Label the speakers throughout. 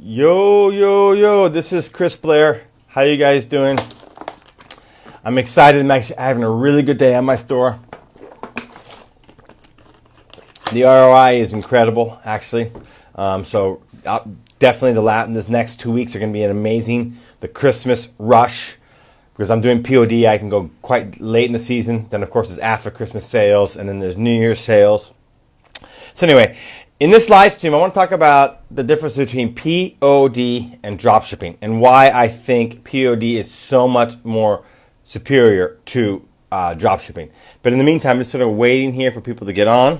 Speaker 1: Yo, this is Chris Blair. How you guys doing? I'm excited. I'm actually having a really good day on my store. The ROI is incredible, actually. Definitely this next 2 weeks are going to be an amazing. The Christmas rush, because I'm doing POD, I can go quite late in the season. Then, of course, there's after Christmas sales, and then there's New Year's sales. So anyway, in this live stream, I want to talk about the difference between POD and dropshipping and why I think POD is so much more superior to dropshipping. But in the meantime, I'm just sort of waiting here for people to get on.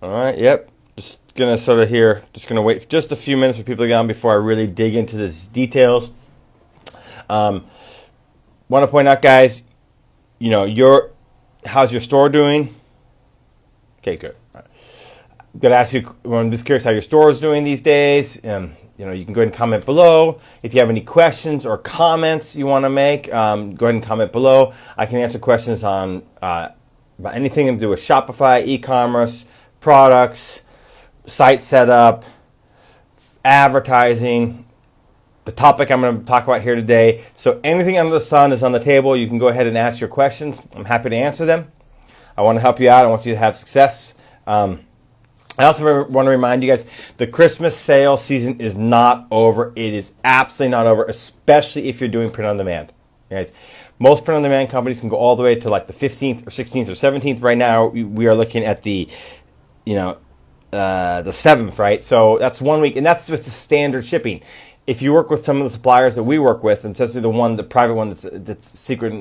Speaker 1: All right, yep. Just going to wait just a few minutes for people to get on before I really dig into these details. Want to point out, guys, how's your store doing? Okay, good. Right. I'm going to ask you, I'm just curious how your store is doing these days. You can go ahead and comment below. If you have any questions or comments you want to make, go ahead and comment below. I can answer questions on about anything to do with Shopify, e-commerce, products, site setup, advertising, the topic I'm going to talk about here today. So anything under the sun is on the table. You can go ahead and ask your questions. I'm happy to answer them. I want to help you out. I want you to have success. I also want to remind you guys, the Christmas sales season is not over. It is absolutely not over, especially if you're doing print on demand. Guys, most print on demand companies can go all the way to like the 15th or 16th or 17th. Right now, we are looking at the 7th, right? So that's 1 week, and that's with the standard shipping. If you work with some of the suppliers that we work with, and especially the private one that's secret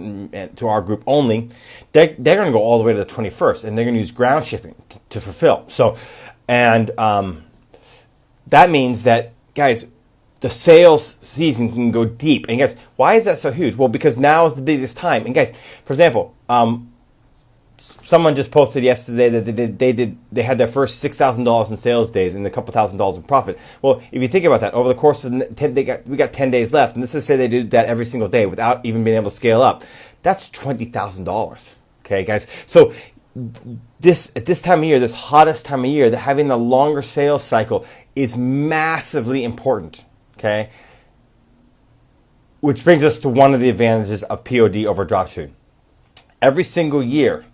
Speaker 1: to our group only, they're going to go all the way to the 21st, and they're going to use ground shipping to fulfill. So, and that means that, guys, the sales season can go deep. And guys, why is that so huge? Well, because now is the biggest time. And guys, for example, someone just posted yesterday that they had their first $6,000 in sales days and a couple $1,000s in profit. Well, if you think about that, over the course of we got 10 days left, and let's just say they did that every single day without even being able to scale up. That's $20,000. Okay, guys. So at this time of year, this hottest time of year, that having the longer sales cycle is massively important. Okay, which brings us to one of the advantages of POD over dropshipping. Every single year,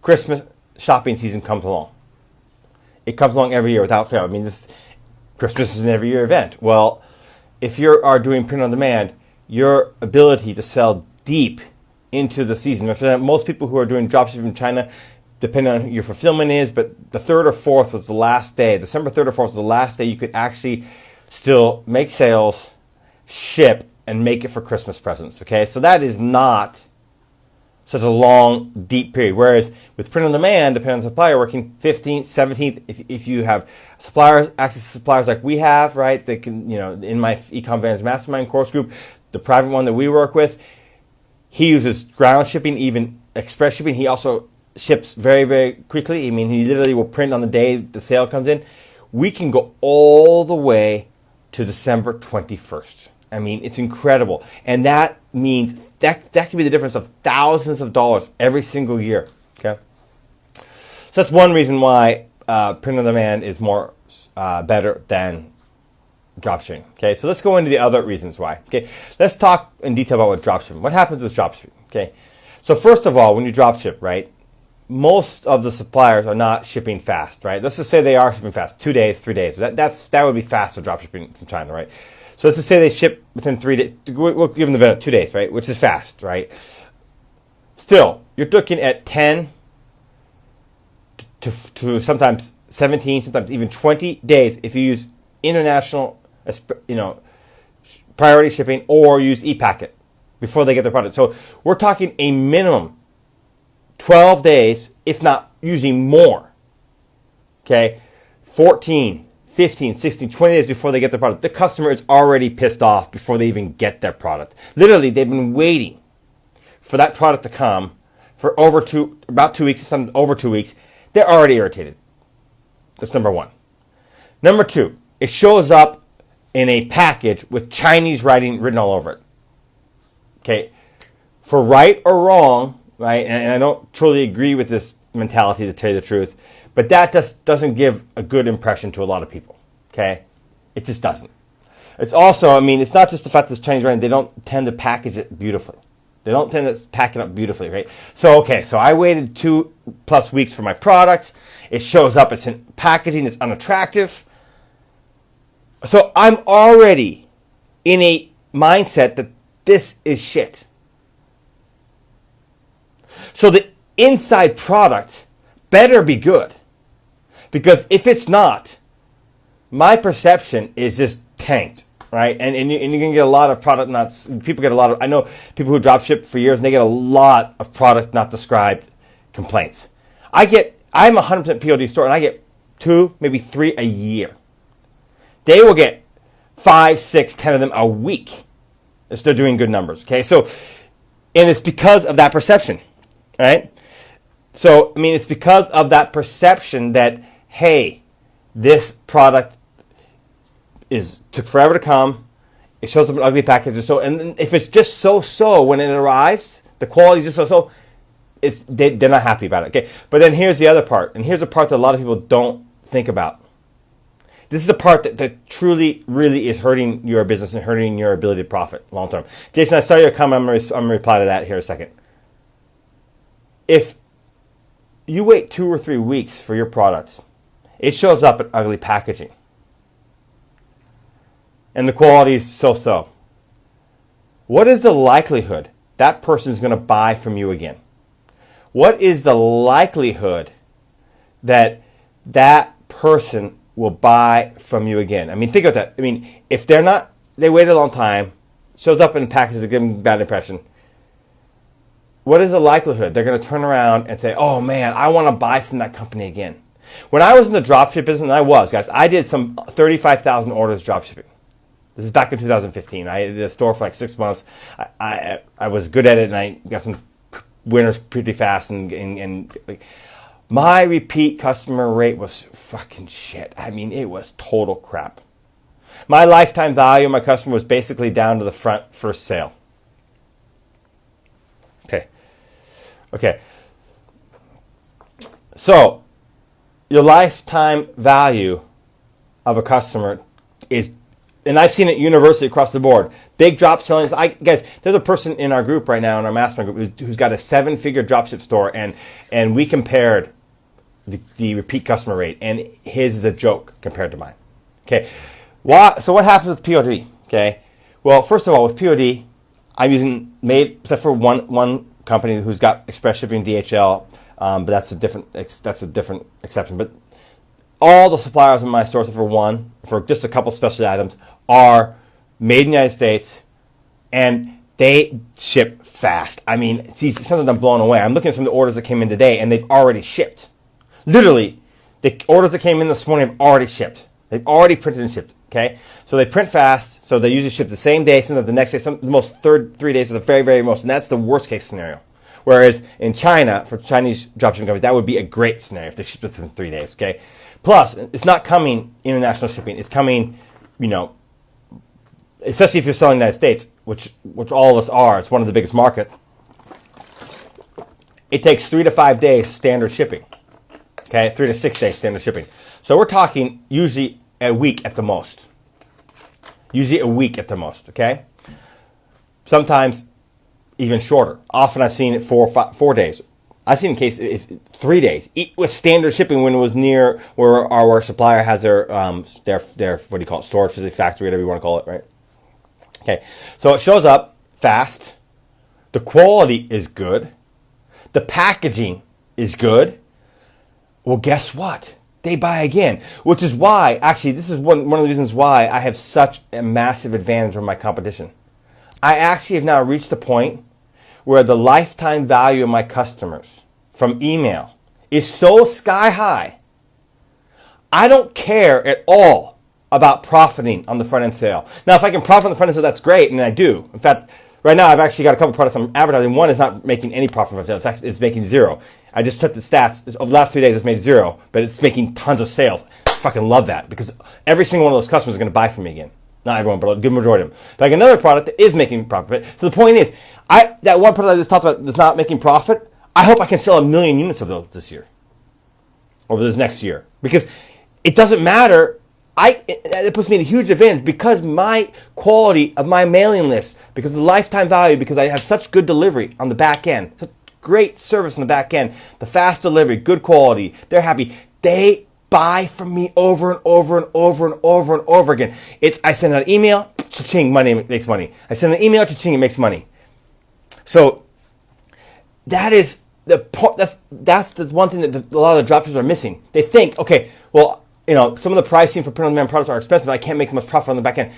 Speaker 1: Christmas shopping season comes along. It comes along every year without fail. I mean, Christmas is an every year event. Well, if you are doing print on demand, your ability to sell deep into the season. Most people who are doing dropshipping in China, depending on who your fulfillment is, but the 3rd or 4th was the last day. December 3rd or 4th was the last day you could actually still make sales, ship, and make it for Christmas presents. Okay, so that is not such a long, deep period. Whereas with print on demand, depending on the supplier, working 15th, 17th, if you have suppliers, access to suppliers like we have, right, they can, in my eCom Vantage Mastermind course group, the private one that we work with, he uses ground shipping, even express shipping. He also ships very, very quickly. I mean, he literally will print on the day the sale comes in. We can go all the way to December 21st. I mean, it's incredible. And that means that can be the difference of thousands of dollars every single year. Okay, so that's one reason why print on demand is more better than dropshipping. Okay, so let's go into the other reasons why. Okay, let's talk in detail about what dropshipping. What happens with dropshipping? Okay, so first of all, when you dropship, right, most of the suppliers are not shipping fast, right? Let's just say they are shipping fast, 2 days, 3 days. That would be fast for dropshipping from China, right? So let's just say they ship within 3 days. We'll give them the benefit 2 days, right? Which is fast, right? Still, you're looking at 10 to sometimes 17, sometimes even 20 days if you use international, priority shipping or use e-packet before they get their product. So we're talking a minimum 12 days, if not usually more. Okay, 14, 15, 16, 20 days before they get their product. The customer is already pissed off before they even get their product. Literally, they've been waiting for that product to come for about 2 weeks, some over 2 weeks. They're already irritated. That's number one. Number two, it shows up in a package with Chinese writing written all over it. Okay, for right or wrong, right? And I don't truly agree with this mentality, to tell you the truth. But that just doesn't give a good impression to a lot of people. Okay? It just doesn't. It's also, I mean, it's not just the fact that it's Chinese brand. They don't tend to package it beautifully. They don't tend to pack it up beautifully, right? So, okay, so I waited 2+ weeks for my product. It shows up. It's in packaging. It's unattractive. So I'm already in a mindset that this is shit. So the inside product better be good. Because if it's not, my perception is just tanked, right? And you're going to get a lot of product not, people get a lot of, I know people who drop ship for years and they get a lot of product not described complaints. I'm a 100% POD store and I get 2, maybe 3 a year. They will get 5, 6, 10 of them a week if they're doing good numbers, okay? So, and it's because of that perception, right? So, I mean, it's because of that perception that, hey, this product took forever to come. It shows up in ugly packages. So, and if it's just so when it arrives, the quality is just so. They're not happy about it. Okay, but then here's the other part, and here's the part that a lot of people don't think about. This is the part that truly, really is hurting your business and hurting your ability to profit long term. Jason, I saw your comment. I'm going to reply to that here in a second. If you wait 2 or 3 weeks for your product, it shows up in ugly packaging. And the quality is so. What is the likelihood that person is going to buy from you again? What is the likelihood that that person will buy from you again? I mean, think about that. I mean, if they waited a long time, shows up in packages to give them a bad impression, what is the likelihood they're going to turn around and say, oh man, I want to buy from that company again? When I was in the dropship business, and I did some 35,000 orders dropshipping. This is back in 2015. I did a store for like 6 months. I was good at it, and I got some winners pretty fast. And like, my repeat customer rate was fucking shit. I mean, it was total crap. My lifetime value of my customer was basically down to the front first sale. Okay. So, your lifetime value of a customer is, and I've seen it universally across the board. Big drop selling. Guys, there's a person in our group right now, in our mastermind group, who's got a 7-figure dropship store, and we compared the repeat customer rate, and his is a joke compared to mine. Okay. So what happens with POD? Okay. Well, first of all, with POD, I'm using except for one company who's got express shipping, DHL, but that's a different exception. But all the suppliers in my store, except for one, for just a couple specialty items, are made in the United States, and they ship fast. I mean, sometimes I'm blown away. I'm looking at some of the orders that came in today, and they've already shipped. Literally, the orders that came in this morning have already shipped. They've already printed and shipped. Okay, so they print fast, so they usually ship the same day, sometimes the next day, the most 3 days are the very, very most, and that's the worst case scenario. Whereas in China, for Chinese dropshipping companies, that would be a great scenario if they ship within 3 days. Okay, plus it's not coming international shipping; it's coming, especially if you're selling in the United States, which all of us are. It's one of the biggest markets. It takes 3 to 5 days standard shipping. Okay, 3 to 6 days standard shipping. So we're talking usually a week at the most. Okay? Sometimes even shorter. Often I've seen it 4 days. I've seen cases 3 days with standard shipping when it was near where our supplier has their what do you call it, storage factory, whatever you want to call it, right? Okay, so it shows up fast. The quality is good. The packaging is good. Well, guess what? They buy again, which is why, actually, this is one of the reasons why I have such a massive advantage over my competition. I actually have now reached the point where the lifetime value of my customers from email is so sky high, I don't care at all about profiting on the front end sale. Now, if I can profit on the front end sale, that's great, and I do. In fact, right now, I've actually got a couple products I'm advertising. One is not making any profit from sales. It's making 0. I just took the stats. Over the last 3 days, it's made 0, but it's making tons of sales. I fucking love that because every single one of those customers is going to buy from me again. Not everyone, but a good majority of them. But like another product that is making profit. So the point is, that one product I just talked about that's not making profit, I hope I can sell 1 million units of those this year, over this next year, because it doesn't matter. It puts me at a huge advantage because my quality of my mailing list, because of the lifetime value, because I have such good delivery on the back end, such great service on the back end, the fast delivery, good quality, they're happy. They buy from me over and over and over and over and over again. I send out an email, cha-ching, money makes money. I send an email, cha-ching, it makes money. So that is that's the one thing that a lot of the dropshippers are missing. They think, okay, well, some of the pricing for print-on-demand products are expensive. I can't make as much profit on the back end,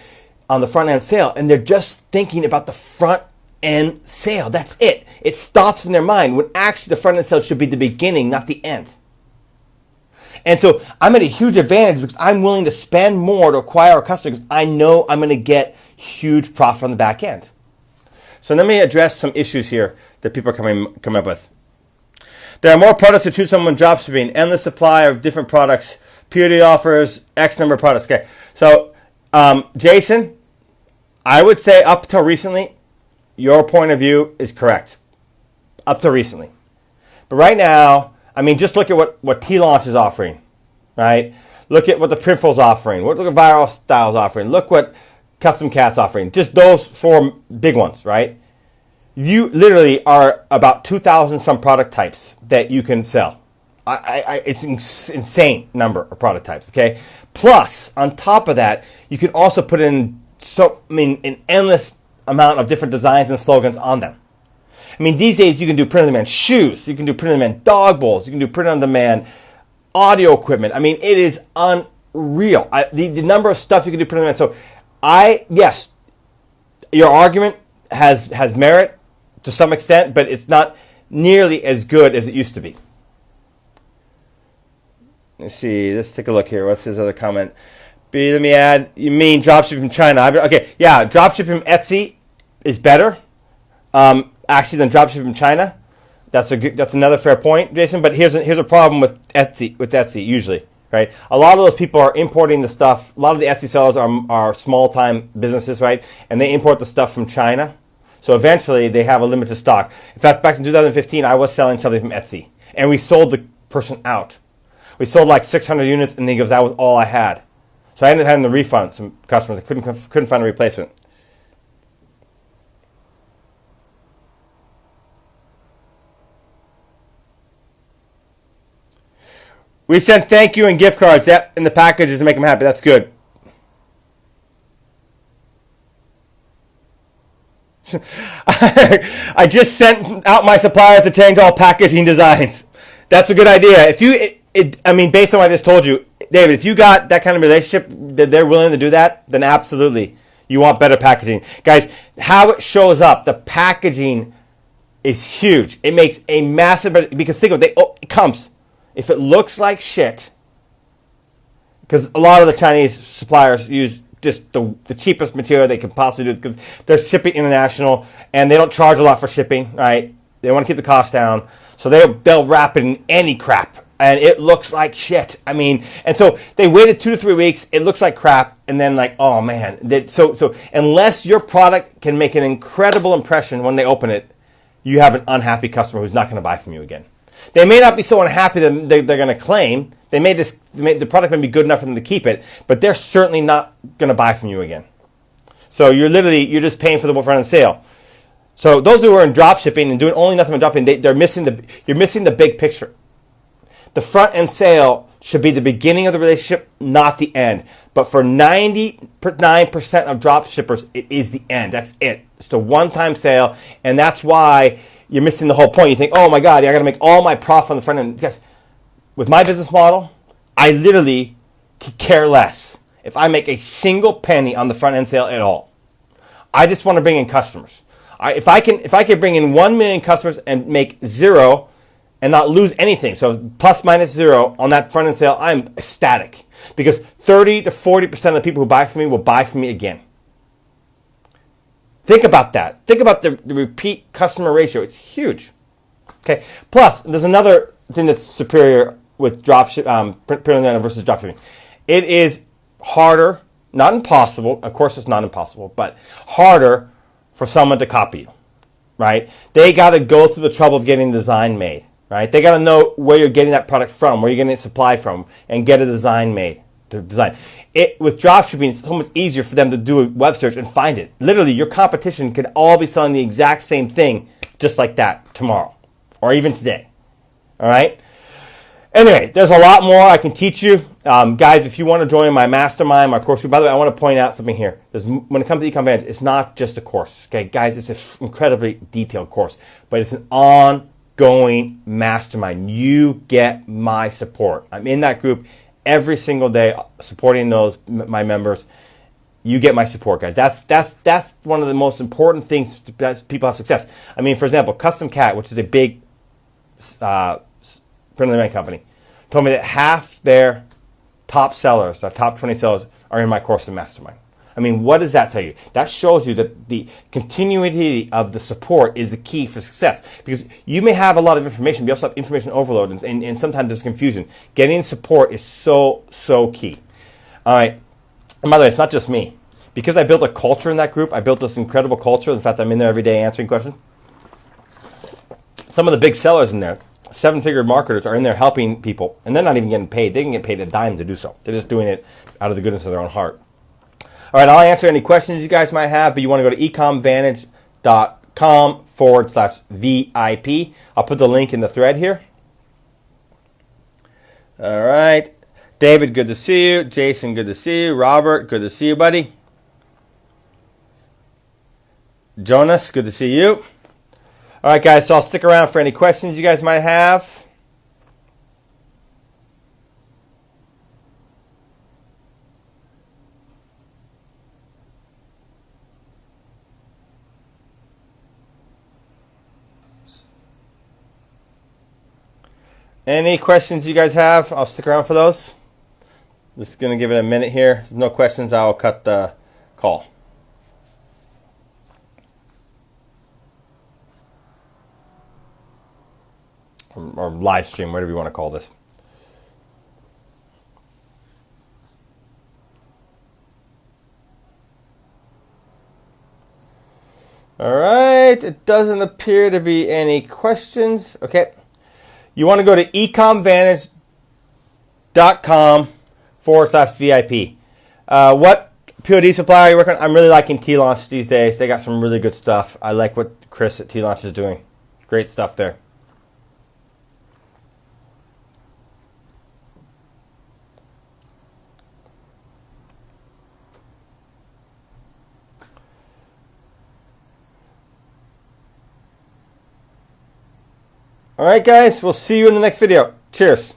Speaker 1: on the front-end sale. And they're just thinking about the front-end sale. That's it. It stops in their mind when actually the front-end sale should be the beginning, not the end. And so I'm at a huge advantage because I'm willing to spend more to acquire a customer because I know I'm going to get huge profit on the back end. So let me address some issues here that people are coming up with. There are more products to choose from when dropshipping, endless supply of different products. POD offers X number of products. Okay, so Jason, I would say up till recently, your point of view is correct. Up till recently. But right now, I mean, just look at what T-Launch is offering, right? Look at what the Printful's offering. Look at Viral Style's offering. Look what Custom Cat's offering. Just those 4 big ones, right? You literally are about 2,000 some product types that you can sell. It's an insane number of product types, okay? Plus, on top of that, you can also put in an endless amount of different designs and slogans on them. I mean, these days you can do print-on-demand shoes, you can do print-on-demand dog bowls, you can do print-on-demand audio equipment. I mean, it is unreal. The number of stuff you can do print-on-demand. So, yes, your argument has merit to some extent, but it's not nearly as good as it used to be. Let's see. Let's take a look here. What's his other comment? Let me add. You mean dropshipping from China? Okay, yeah. Dropshipping from Etsy is better, actually, than dropshipping from China. That's another fair point, Jason. But here's a problem with Etsy. Usually, right? A lot of those people are importing the stuff. A lot of the Etsy sellers are small time businesses, right? And they import the stuff from China. So eventually, they have a limited stock. In fact, back in 2015, I was selling something from Etsy, and we sold the person out. We sold like 600 units, and he goes, that was all I had. So I ended up having to refund some customers that couldn't find a replacement. We sent thank you and gift cards in the packages to make them happy. That's good. I just sent out my suppliers to change all packaging designs. That's a good idea. Based on what I just told you, David, if you got that kind of relationship that they're willing to do that, then absolutely, you want better packaging. Guys, how it shows up, the packaging is huge. It makes a massive, because think of it, it comes. If it looks like shit, because a lot of the Chinese suppliers use just the cheapest material they can possibly do because they're shipping international and they don't charge a lot for shipping, right? They want to keep the cost down. So they'll wrap it in any crap. And it looks like shit. I mean, and so they waited 2 to 3 weeks. It looks like crap. And then like, oh man. So unless your product can make an incredible impression when they open it, you have an unhappy customer who's not going to buy from you again. They may not be so unhappy that they're going to claim. The product may be good enough for them to keep it, but they're certainly not going to buy from you again. So you're just paying for the front-end sale. So those who are in dropshipping and doing only nothing but dropshipping, you're missing the big picture. The front-end sale should be the beginning of the relationship, not the end. But for 99% of dropshippers, it is the end. That's it. It's the one-time sale, and that's why you're missing the whole point. You think, oh my God, I got to make all my profit on the front end. Yes. With my business model, I literally could care less if I make a single penny on the front end sale at all. I just want to bring in customers. If I can bring in 1 million customers and make zero and not lose anything, so plus minus zero on that front end sale, I'm ecstatic because 30 to 40% of the people who buy from me will buy from me again. Think about that. Think about the repeat customer ratio. It's huge. Okay. Plus, there's another thing that's superior with print-on-demand versus dropshipping. It is harder, not impossible. Of course, it's not impossible, but harder for someone to copy you, right? They got to go through the trouble of getting the design made, right? They got to know where you're getting that product from, where you're getting it supplied from, and get a design made. To design it with dropshipping, it's so much easier for them to do a web search and find it. Literally, your competition could all be selling the exact same thing, just like that tomorrow, or even today. All right. Anyway, there's a lot more I can teach you. Guys, if you want to join my mastermind, my course, by the way, I want to point out something here. When it comes to eCom Vantage, it's not just a course. Okay, guys, it's an incredibly detailed course, but it's an ongoing mastermind. You get my support. I'm in that group every single day supporting my members. You get my support, guys. That's one of the most important things that people have success. I mean, for example, Custom Cat, which is a big print-on-demand company, told me that half their top sellers, the top 20 sellers, are in my course and mastermind. I mean, what does that tell you? That shows you that the continuity of the support is the key for success. Because you may have a lot of information, but you also have information overload, and sometimes there's confusion. Getting support is so key. All right. And by the way, it's not just me. Because I built a culture in that group, I built this incredible culture. In fact, I'm in there every day answering questions. Some of the big sellers in there, 7-figure marketers, are in there helping people, and they're not even getting paid. They can get paid a dime to do so. They're just doing it out of the goodness of their own heart. All right, I'll answer any questions you guys might have, but you want to go to ecomvantage.com/VIP. I'll put the link in the thread here. All right. David, good to see you. Jason, good to see you. Robert, good to see you, buddy. Jonas, good to see you. All right, guys, so I'll stick around for any questions you guys might have. Any questions you guys have? I'll stick around for those. Just going to give it a minute here. If there's no questions, I'll cut the call. Or live stream, whatever you want to call this. All right. It doesn't appear to be any questions. Okay. You want to go to ecomvantage.com/VIP. What POD supplier are you working on? I'm really liking T-Launch these days. They got some really good stuff. I like what Chris at T-Launch is doing. Great stuff there. All right, guys. We'll see you in the next video. Cheers.